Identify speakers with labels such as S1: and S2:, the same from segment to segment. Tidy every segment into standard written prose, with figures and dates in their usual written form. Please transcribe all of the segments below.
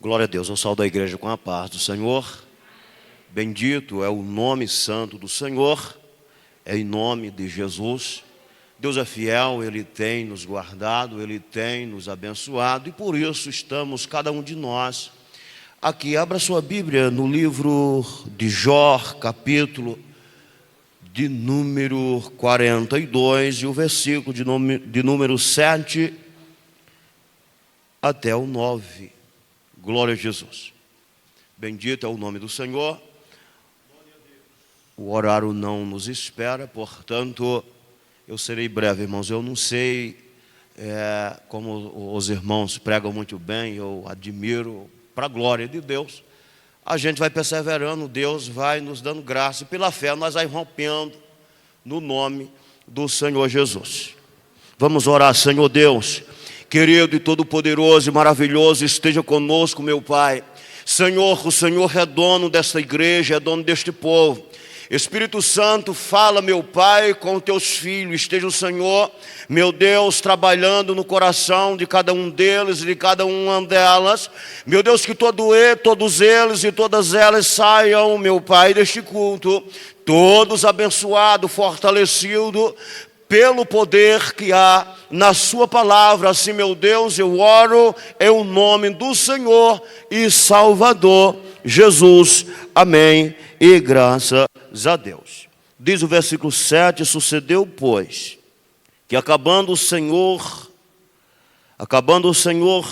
S1: Glória a Deus, eu saúdo a igreja com a paz do Senhor. Bendito é o nome santo do Senhor, é em nome de Jesus. Deus é fiel, Ele tem nos guardado, Ele tem nos abençoado, e por isso estamos, cada um de nós, aqui. Abra sua Bíblia no livro de Jó, capítulo de número 42, e o versículo de número 7 até o 9. Glória a Jesus. Bendito é o nome do Senhor. O horário não nos espera, portanto, eu serei breve, irmãos. Eu não sei como os irmãos pregam muito bem, eu admiro, para a glória de Deus. A gente vai perseverando, Deus vai nos dando graça, e pela fé nós vai rompendo no nome do Senhor Jesus. Vamos orar. Senhor Deus, querido e todo-poderoso e maravilhoso, esteja conosco, meu Pai. Senhor, o Senhor é dono desta igreja, é dono deste povo. Espírito Santo, fala, meu Pai, com teus filhos. Esteja o Senhor, meu Deus, trabalhando no coração de cada um deles e de cada uma delas. Meu Deus, que todos eles e todas elas saiam, meu Pai, deste culto, todos abençoados, fortalecidos, pelo poder que há na sua palavra. Assim, meu Deus, eu oro em o nome do Senhor e Salvador Jesus. Amém e graças a Deus. Diz o versículo 7, sucedeu, pois, que acabando o Senhor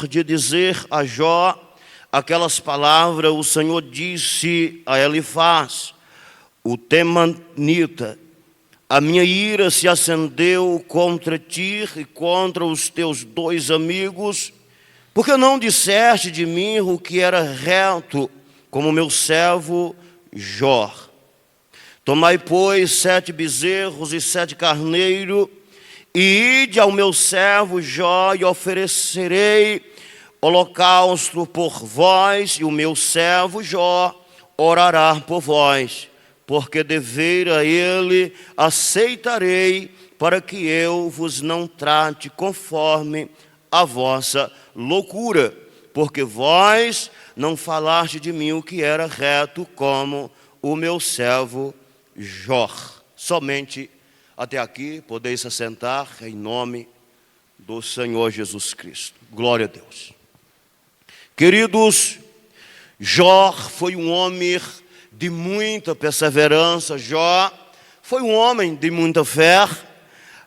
S1: de dizer a Jó aquelas palavras, o Senhor disse a Elifaz, o temanita: a minha ira se acendeu contra ti e contra os teus dois amigos, porque não disseste de mim o que era reto, como meu servo Jó. Tomai, pois, 7 bezerros e 7 carneiros, e ide ao meu servo Jó, e oferecerei holocausto por vós, e o meu servo Jó orará por vós. Porque deveira ele aceitarei, para que eu vos não trate conforme a vossa loucura. Porque vós não falaste de mim o que era reto, como o meu servo Jó. Somente até aqui, podeis se assentar em nome do Senhor Jesus Cristo. Glória a Deus. Queridos, Jó foi um homem de muita perseverança. Jó foi um homem de muita fé.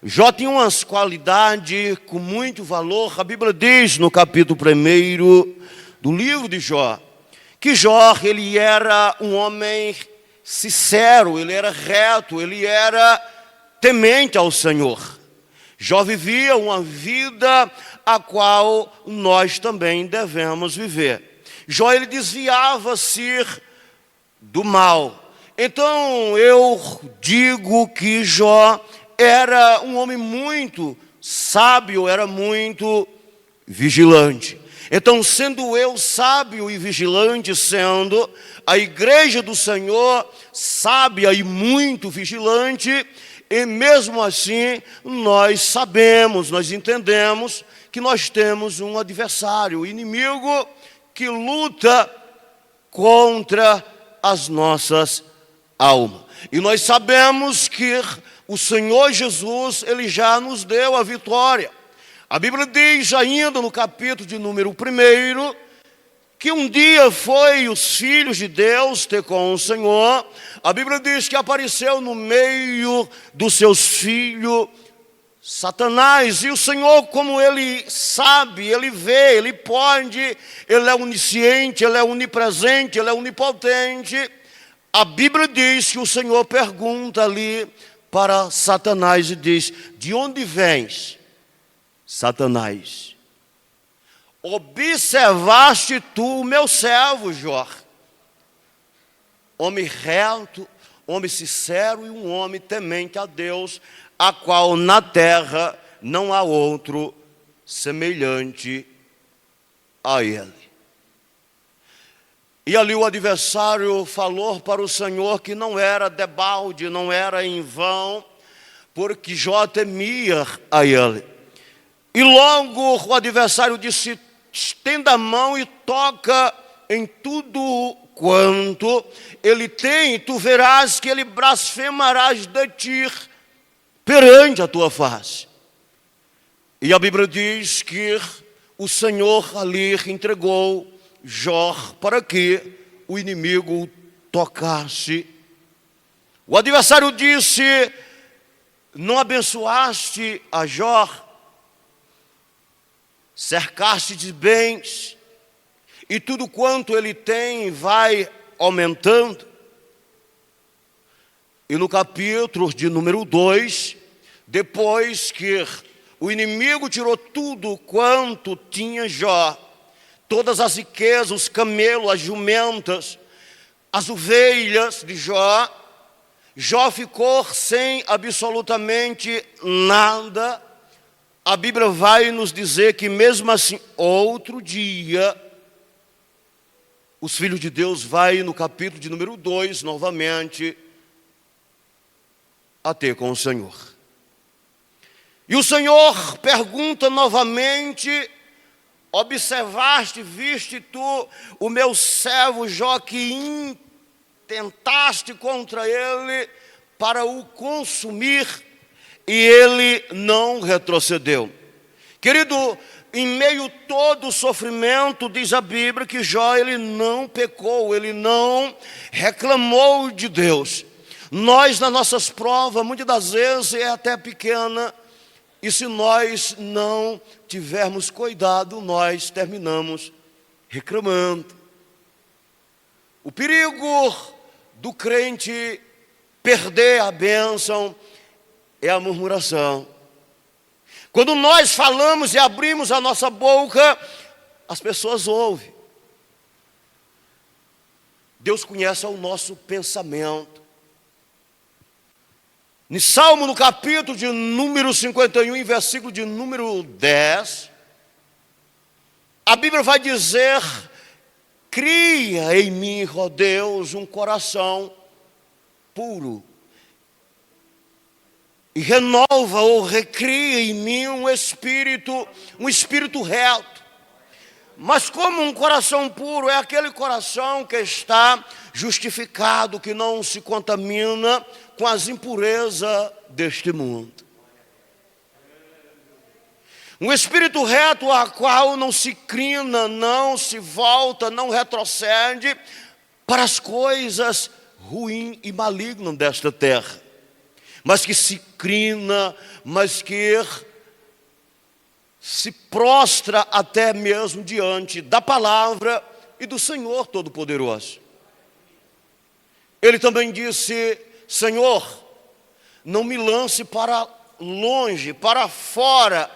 S1: Jó tinha umas qualidades com muito valor. A Bíblia diz no capítulo 1 do livro de Jó, que Jó, ele era um homem sincero, ele era reto, ele era temente ao Senhor. Jó vivia uma vida a qual nós também devemos viver. Jó, ele desviava-se do mal. Então eu digo que Jó era um homem muito sábio, era muito vigilante. Então, sendo eu sábio e vigilante, sendo a igreja do Senhor sábia e muito vigilante, e mesmo assim nós sabemos, nós entendemos que nós temos um adversário, um inimigo que luta contra as nossas almas. E nós sabemos que o Senhor Jesus, Ele já nos deu a vitória. A Bíblia diz ainda no capítulo de número 1, que um dia foi os filhos de Deus ter com o Senhor. A Bíblia diz que apareceu no meio dos seus filhos Satanás, e o Senhor, como Ele sabe, Ele vê, Ele pode, Ele é onisciente, Ele é onipresente, Ele é onipotente. A Bíblia diz que o Senhor pergunta ali para Satanás e diz: de onde vens, Satanás? Observaste tu o meu servo Jó, homem reto, homem sincero e um homem temente a Deus, a qual na terra não há outro semelhante a ele. E ali o adversário falou para o Senhor que não era debalde, não era em vão, porque Jó temia a ele. E logo o adversário disse: estenda a mão e toca em tudo quanto ele tem, tu verás que ele blasfemarás de ti perante a tua face. E a Bíblia diz que o Senhor ali entregou Jó para que o inimigo tocasse. O adversário disse: não abençoaste a Jó, cercaste de bens, e tudo quanto ele tem vai aumentando. E no capítulo de número 2, depois que o inimigo tirou tudo quanto tinha Jó, todas as riquezas, os camelos, as jumentas, as ovelhas de Jó, Jó ficou sem absolutamente nada. A Bíblia vai nos dizer que mesmo assim, outro dia, os filhos de Deus vai no capítulo de número 2, novamente, a ter com o Senhor. E o Senhor pergunta novamente: observaste, viste tu o meu servo Jó, que intentaste contra ele para o consumir, e ele não retrocedeu. Querido, em meio a todo o sofrimento, diz a Bíblia que Jó, ele não pecou, ele não reclamou de Deus. Nós, nas nossas provas, muitas das vezes é até pequena, e se nós não tivermos cuidado, nós terminamos reclamando. O perigo do crente perder a bênção é a murmuração. Quando nós falamos e abrimos a nossa boca, as pessoas ouvem. Deus conhece o nosso pensamento. Em Salmo, no capítulo de número 51, em versículo de número 10, a Bíblia vai dizer: cria em mim, ó Deus, um coração puro, e renova ou recria em mim um espírito reto. Mas como um coração puro é aquele coração que está justificado, que não se contamina com as impurezas deste mundo. Um espírito reto a qual não se crina, não se volta, não retrocede para as coisas ruins e malignas desta terra, mas que se crina, mas que se prostra até mesmo diante da palavra e do Senhor Todo-Poderoso. Ele também disse: Senhor, não me lance para longe, para fora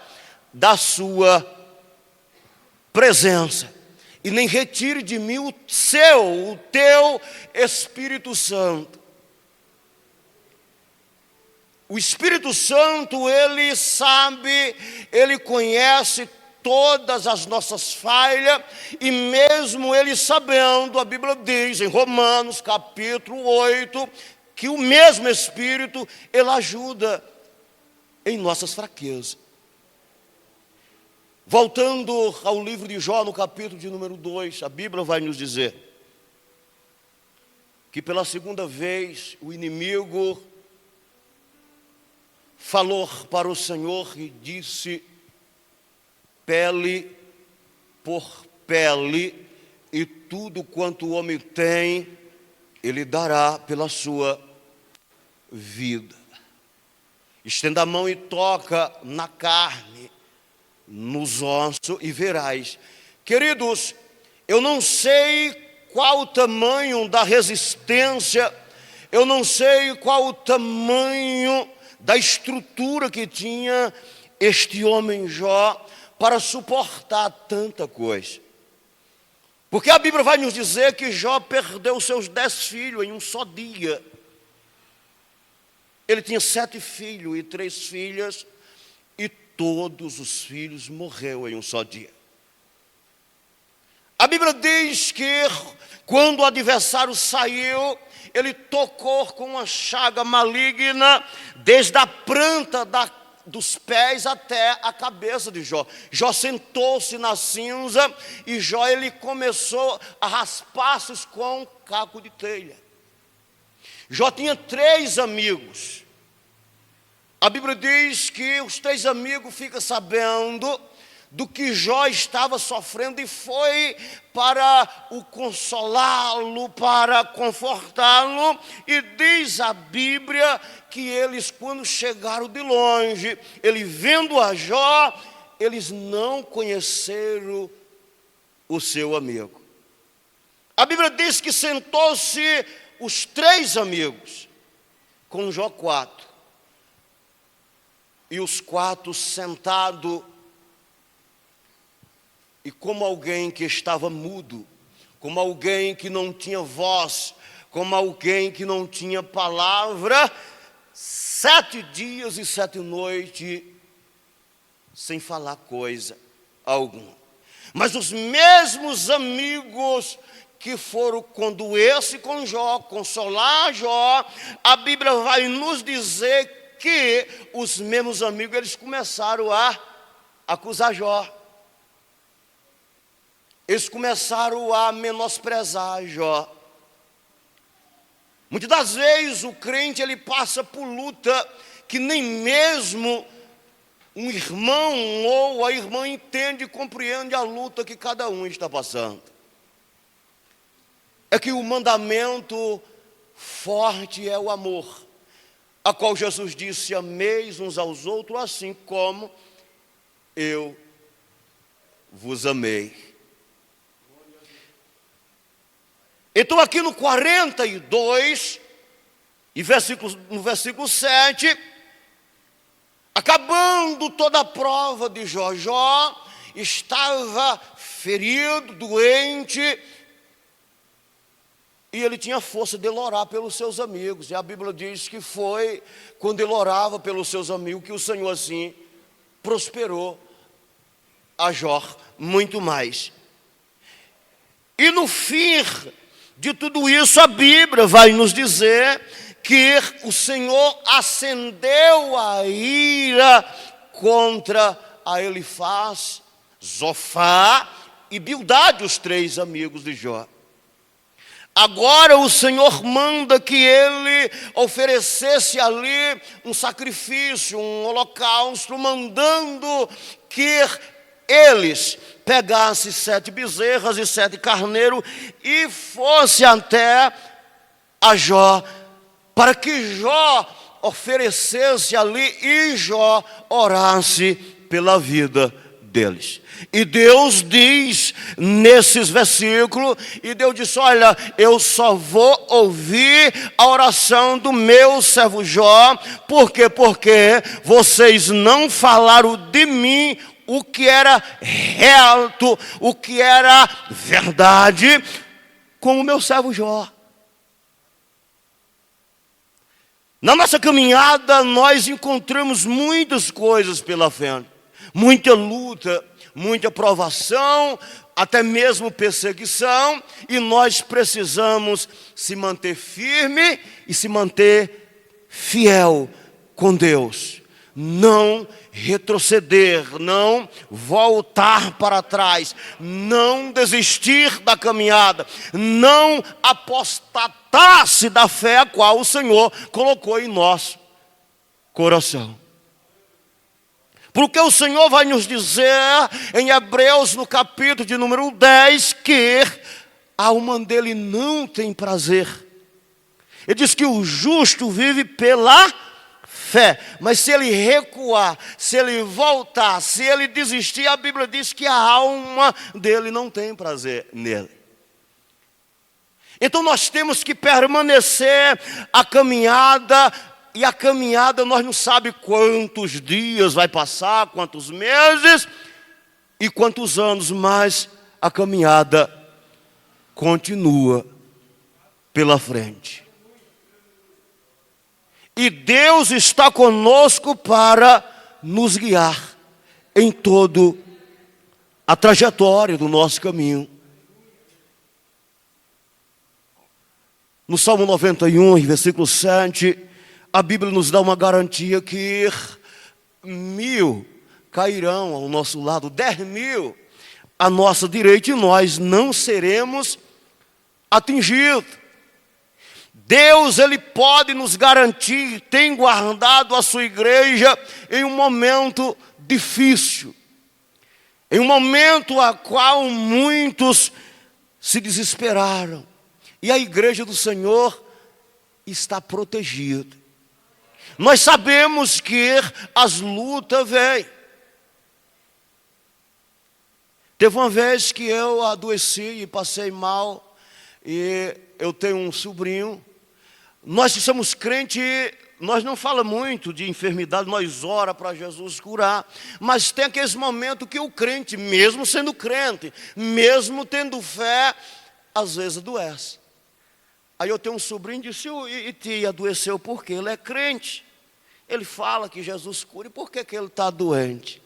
S1: da sua presença, e nem retire de mim o teu Espírito Santo. O Espírito Santo, ele sabe, ele conhece todas as nossas falhas, e mesmo ele sabendo, a Bíblia diz em Romanos capítulo 8, que o mesmo Espírito, ele ajuda em nossas fraquezas. Voltando ao livro de Jó, no capítulo de número 2, a Bíblia vai nos dizer que pela segunda vez o inimigo falou para o Senhor e disse: pele por pele, e tudo quanto o homem tem, ele dará pela sua vida. Estenda a mão e toca na carne, nos ossos, e verás. Queridos, eu não sei qual o tamanho da resistência, eu não sei qual o tamanho da estrutura que tinha este homem Jó para suportar tanta coisa. Porque a Bíblia vai nos dizer que Jó perdeu seus 10 filhos em um só dia. Ele tinha 7 filhos e 3 filhas, e todos os filhos morreram em um só dia. A Bíblia diz que quando o adversário saiu, ele tocou com uma chaga maligna desde a planta dos pés até a cabeça de Jó. Jó sentou-se na cinza e Jó ele começou a raspar-se com um caco de telha. Jó tinha 3 amigos. A Bíblia diz que os 3 amigos ficam sabendo do que Jó estava sofrendo e foi para o consolá-lo, para confortá-lo. E diz a Bíblia que eles, quando chegaram de longe, ele vendo a Jó, eles não conheceram o seu amigo. A Bíblia diz que sentou-se os 3 amigos, com Jó 4. E os 4 sentados, e como alguém que estava mudo, como alguém que não tinha voz, como alguém que não tinha palavra, 7 dias e 7 noites, sem falar coisa alguma. Mas os mesmos amigos que foram condoer-se com Jó, consolar Jó, a Bíblia vai nos dizer que os mesmos amigos, eles começaram a acusar Jó. Eles começaram a menosprezar Jó. Muitas das vezes o crente ele passa por luta que nem mesmo um irmão ou a irmã entende e compreende a luta que cada um está passando. É que o mandamento forte é o amor, a qual Jesus disse: ameis uns aos outros assim como eu vos amei. Então aqui no 42, e no versículo 7, acabando toda a prova de Jó, Jó estava ferido, doente, e ele tinha força de ele orar pelos seus amigos. E a Bíblia diz que foi quando ele orava pelos seus amigos que o Senhor assim prosperou a Jó muito mais. E no fim de tudo isso, a Bíblia vai nos dizer que o Senhor acendeu a ira contra a Elifaz, Zofar e Bildade, os 3 amigos de Jó. Agora o Senhor manda que ele oferecesse ali um sacrifício, um holocausto, mandando que eles pegassem 7 bezerras e 7 carneiros e fosse até a Jó, para que Jó oferecesse ali e Jó orasse pela vida deles. E Deus diz nesses versículos, e Deus disse: olha, eu só vou ouvir a oração do meu servo Jó. Por quê? Porque vocês não falaram de mim o que era reto, o que era verdade, como o meu servo Jó. Na nossa caminhada, nós encontramos muitas coisas pela frente, muita luta, muita provação, até mesmo perseguição, e nós precisamos se manter firme e se manter fiel com Deus. Não retroceder, não voltar para trás, não desistir da caminhada, não apostatar-se da fé a qual o Senhor colocou em nosso coração. Porque o Senhor vai nos dizer em Hebreus, no capítulo de número 10, que a alma dele não tem prazer. Ele diz que o justo vive pela fé, mas se ele recuar, se ele voltar, se ele desistir, a Bíblia diz que a alma dele não tem prazer nele. Então nós temos que permanecer a caminhada, e a caminhada nós não sabemos quantos dias vai passar, quantos meses e quantos anos, mas a caminhada continua pela frente. E Deus está conosco para nos guiar em toda a trajetória do nosso caminho. No Salmo 91, versículo 7, a Bíblia nos dá uma garantia que 1000 cairão ao nosso lado, 10.000 à nossa direita, e nós não seremos atingidos. Deus, Ele pode nos garantir, tem guardado a sua igreja em um momento difícil, em um momento a qual muitos se desesperaram, e a igreja do Senhor está protegida. Nós sabemos que as lutas vêm. Teve uma vez que eu adoeci e passei mal, e eu tenho um sobrinho. Nós que somos crentes, nós não falamos muito de enfermidade, nós ora para Jesus curar, mas tem aqueles momentos que o crente, mesmo sendo crente, mesmo tendo fé, às vezes adoece. Aí eu tenho um sobrinho que disse: e tia, adoeceu porque ele é crente. Ele fala que Jesus cura, e por que ele está doente?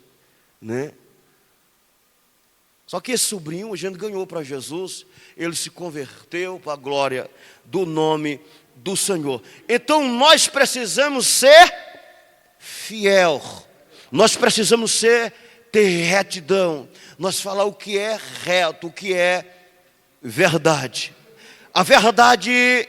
S1: Né? Só que esse sobrinho a gente ganhou para Jesus, ele se converteu para a glória do nome do Senhor. Então nós precisamos ser fiel, nós precisamos ter retidão, nós falar o que é reto, o que é verdade. A verdade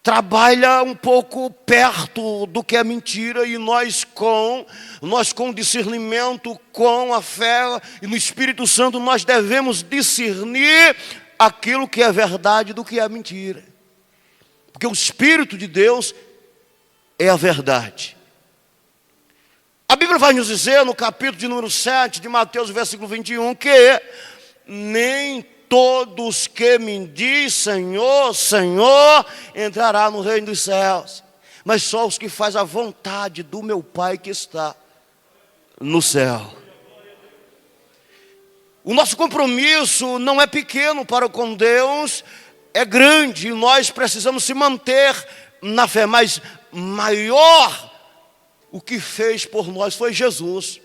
S1: trabalha um pouco perto do que é mentira, e nós com discernimento, com a fé e no Espírito Santo, nós devemos discernir aquilo que é verdade do que é mentira. Porque o Espírito de Deus é a verdade. A Bíblia vai nos dizer no capítulo de número 7 de Mateus, versículo 21, que nem todos que me dizem Senhor, Senhor, entrará no reino dos céus, mas só os que fazem a vontade do meu Pai que está no céu. O nosso compromisso não é pequeno para com Deus, é grande, e nós precisamos se manter na fé, mas maior o que fez por nós foi Jesus.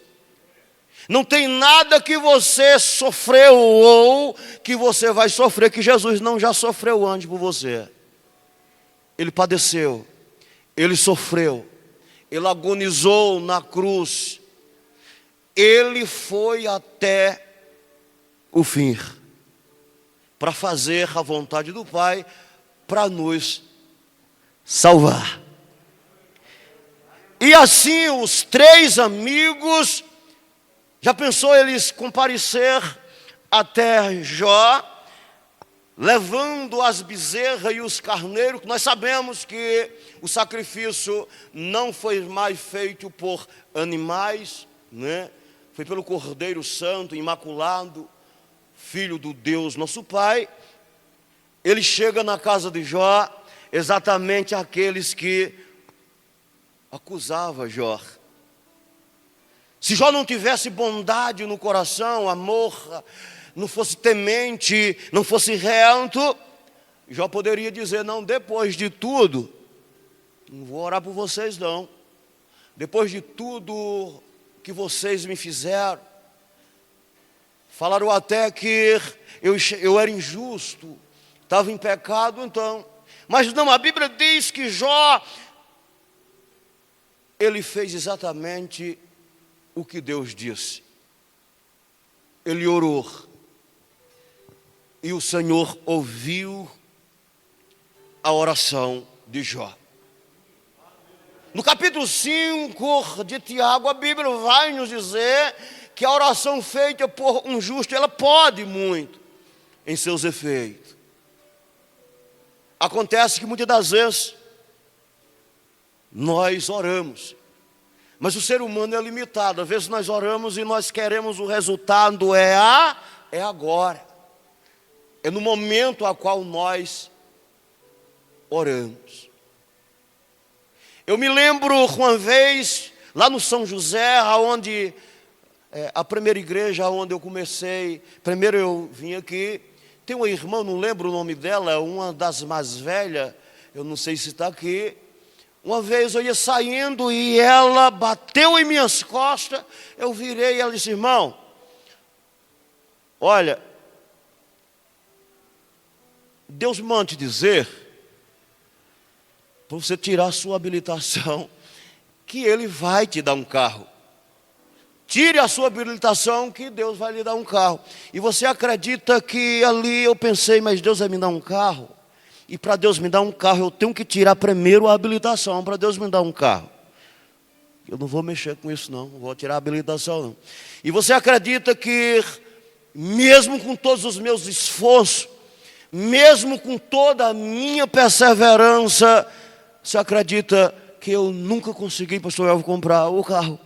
S1: Não tem nada que você sofreu ou que você vai sofrer que Jesus não já sofreu antes por você. Ele padeceu, Ele sofreu, Ele agonizou na cruz, Ele foi até o fim, para fazer a vontade do Pai, para nos salvar. E assim os 3 amigos, já pensou eles comparecer até Jó, levando as bezerras e os carneiros? Nós sabemos que o sacrifício não foi mais feito por animais, né? Foi pelo Cordeiro Santo, imaculado, Filho do Deus nosso Pai. Ele chega na casa de Jó, exatamente aqueles que acusavam Jó. Se Jó não tivesse bondade no coração, amor, não fosse temente, não fosse reto, Jó poderia dizer: não, depois de tudo, não vou orar por vocês não. Depois de tudo que vocês me fizeram, falaram até que eu era injusto, estava em pecado, então. Mas não, a Bíblia diz que Jó, ele fez exatamente o que Deus disse. Ele orou, e o Senhor ouviu a oração de Jó. No capítulo 5 de Tiago, a Bíblia vai nos dizer que a oração feita por um justo, ela pode muito em seus efeitos. Acontece que muitas das vezes nós oramos, mas o ser humano é limitado. Às vezes nós oramos e nós queremos o resultado é agora. É no momento a qual nós oramos. Eu me lembro uma vez, lá no São José, onde a primeira igreja onde eu comecei, primeiro eu vim aqui, tem uma irmã, não lembro o nome dela, uma das mais velhas, eu não sei se está aqui. Uma vez eu ia saindo e ela bateu em minhas costas, eu virei e ela disse: irmão, olha, Deus manda te dizer, para você tirar a sua habilitação, que Ele vai te dar um carro. Tire a sua habilitação que Deus vai lhe dar um carro. E você acredita que ali eu pensei, mas Deus vai me dar um carro? E para Deus me dar um carro, eu tenho que tirar primeiro a habilitação para Deus me dar um carro. Eu não vou mexer com isso não vou tirar a habilitação não. E você acredita que mesmo com todos os meus esforços, mesmo com toda a minha perseverança, você acredita que eu nunca consegui, pastor Elvio, comprar o carro?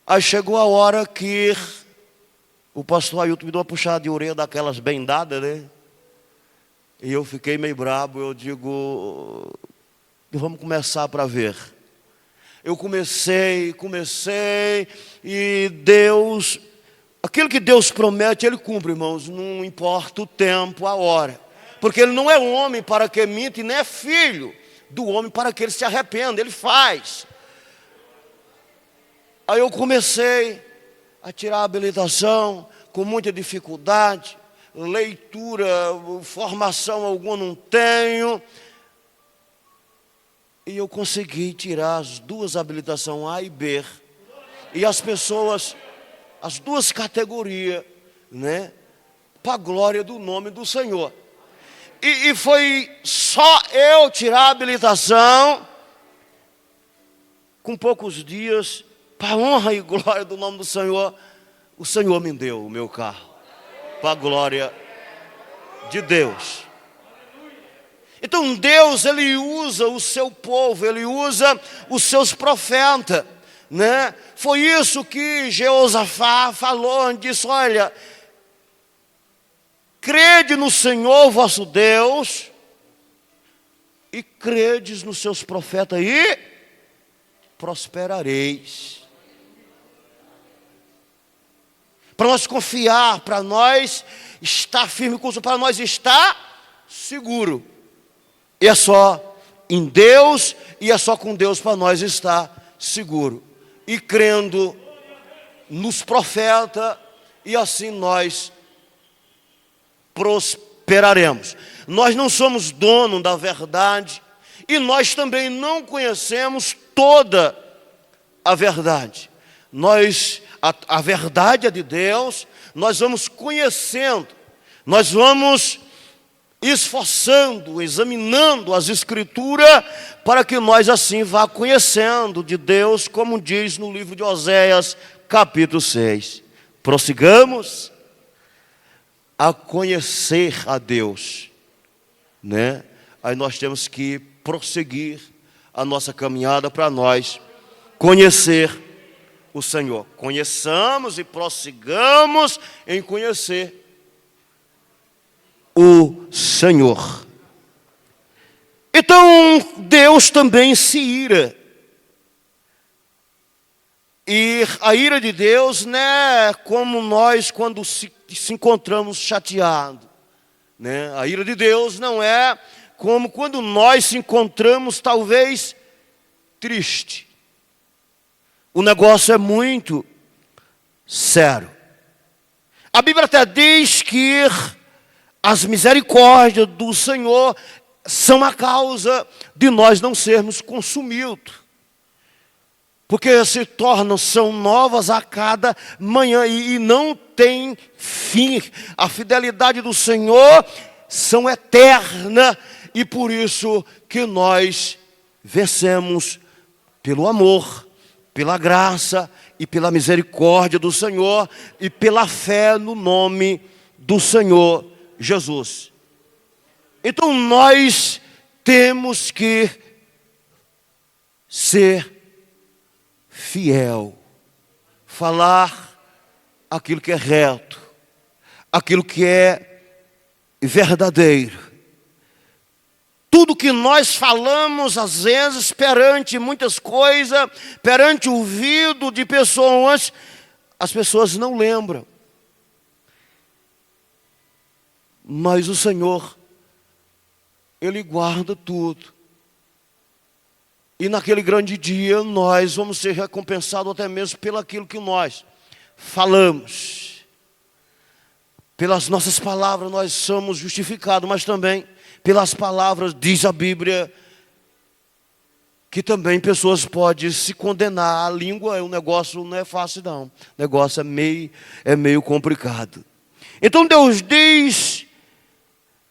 S1: Aí chegou a hora que o pastor Ailton me deu uma puxada de orelha daquelas bem dadas, né? E eu fiquei meio brabo, eu digo, vamos começar para ver. Eu comecei, e Deus, aquilo que Deus promete, Ele cumpre, irmãos, não importa o tempo, a hora. Porque Ele não é homem para que minta, e nem é filho do homem para que Ele se arrependa, Ele faz. Aí eu comecei a tirar a habilitação com muita dificuldade, leitura, formação alguma não tenho. E eu consegui tirar as duas habilitações A e B. E as pessoas, as duas categorias, né? Para a glória do nome do Senhor. E foi só eu tirar a habilitação, com poucos dias, para a honra e glória do nome do Senhor, o Senhor me deu o meu carro. Para a glória de Deus. Então Deus, Ele usa o seu povo, Ele usa os seus profetas, né? Foi isso que Jeosafá falou, disse, olha, crede no Senhor vosso Deus, e credes nos seus profetas, e prosperareis. Para nós confiar, para nós estar firme com o Senhor, para nós estar seguro. E é só em Deus, e é só com Deus para nós estar seguro. E crendo nos profetas, e assim nós prosperaremos. Nós não somos dono da verdade, e nós também não conhecemos toda a verdade. A verdade é de Deus, nós vamos conhecendo, nós vamos esforçando, examinando as Escrituras, para que nós assim vá conhecendo de Deus, como diz no livro de Oséias, capítulo 6. Prossigamos a conhecer a Deus, né? Aí nós temos que prosseguir a nossa caminhada para nós conhecer o Senhor. Conheçamos e prossigamos em conhecer o Senhor. Então Deus também se ira. E a ira de Deus não é como nós quando se encontramos chateados, né? A ira de Deus não é como quando nós se encontramos talvez triste. O negócio é muito sério. A Bíblia até diz que as misericórdias do Senhor são a causa de nós não sermos consumidos. Porque são novas a cada manhã e não tem fim. A fidelidade do Senhor são eterna, e por isso que nós vencemos pelo amor, pela graça e pela misericórdia do Senhor e pela fé no nome do Senhor Jesus. Então nós temos que ser fiel, falar aquilo que é reto, aquilo que é verdadeiro. Tudo que nós falamos, às vezes, perante muitas coisas, perante o ouvido de pessoas, as pessoas não lembram. Mas o Senhor, Ele guarda tudo. E naquele grande dia, nós vamos ser recompensados até mesmo pelo aquilo que nós falamos. Pelas nossas palavras nós somos justificados, mas também pelas palavras, diz a Bíblia, que também pessoas podem se condenar. A língua é um negócio, não é fácil não. O negócio é meio complicado. Então Deus diz: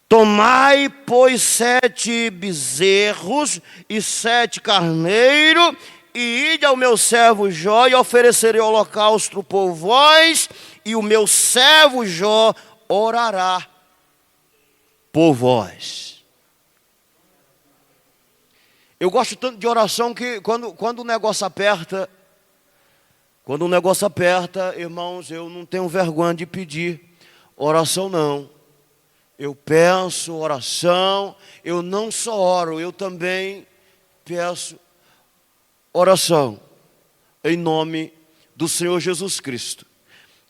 S1: tomai, pois, 7 bezerros e 7 carneiros, e ide ao meu servo Jó, e oferecerei holocausto por vós, e o meu servo Jó orará por vós. Eu gosto tanto de oração que quando o negócio aperta, irmãos, eu não tenho vergonha de pedir oração não. Eu peço oração, eu não só oro, eu também peço oração, em nome do Senhor Jesus Cristo.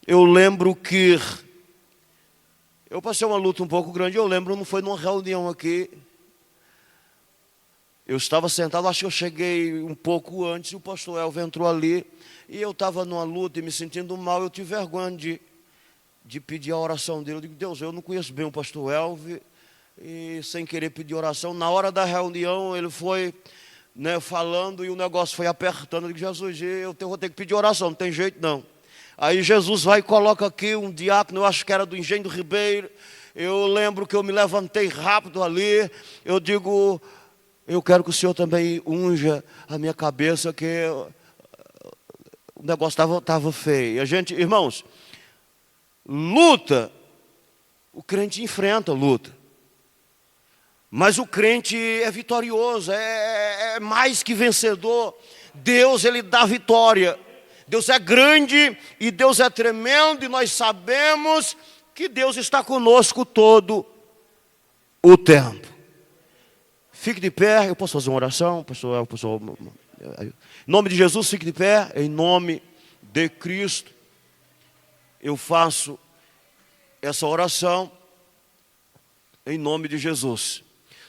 S1: Eu lembro que eu passei uma luta um pouco grande, não foi numa reunião aqui. Eu estava sentado, acho que eu cheguei um pouco antes, e o pastor Elvio entrou ali, e eu estava numa luta e me sentindo mal, eu tive vergonha de pedir a oração dele. Eu digo: Deus, eu não conheço bem o pastor Elvio, e sem querer pedir oração, na hora da reunião ele foi falando e o negócio foi apertando. Eu digo: Jesus, eu vou ter que pedir oração, não tem jeito não. Aí Jesus vai e coloca aqui um diácono, eu acho que era do Engenho do Ribeiro. Eu lembro que eu me levantei rápido ali, eu digo: eu quero que o Senhor também unja a minha cabeça, que o negócio estava feio. Irmãos, luta, o crente enfrenta luta, mas o crente é vitorioso, é mais que vencedor. Deus, Ele dá vitória. Deus é grande e Deus é tremendo, e nós sabemos que Deus está conosco todo o tempo. Fique de pé, eu posso fazer uma oração, pessoal? Em nome de Jesus, fique de pé, em nome de Cristo. Eu faço essa oração em nome de Jesus.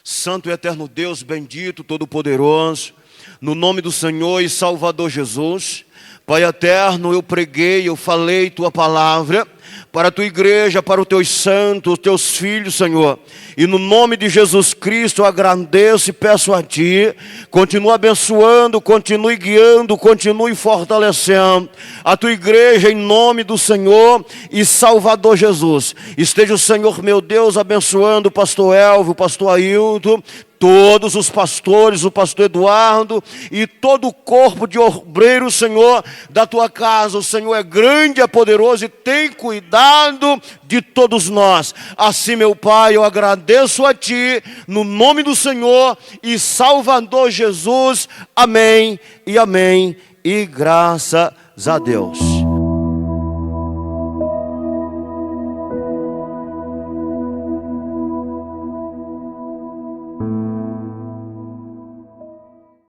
S1: Santo e eterno Deus, bendito, todo-poderoso, no nome do Senhor e Salvador Jesus, Pai eterno, eu preguei, eu falei tua palavra para a tua igreja, para os teus santos, os teus filhos, Senhor. E no nome de Jesus Cristo eu agradeço e peço a ti, continua abençoando, continue guiando, continue fortalecendo a tua igreja em nome do Senhor e Salvador Jesus. Esteja o Senhor, meu Deus, abençoando o pastor Elvio, o pastor Ailton, todos os pastores, o pastor Eduardo e todo o corpo de obreiros, Senhor, da tua casa. O Senhor é grande, é poderoso e tem cuidado de todos nós. Assim, meu Pai, eu agradeço a ti, no nome do Senhor e Salvador Jesus. Amém e amém. E graças a Deus.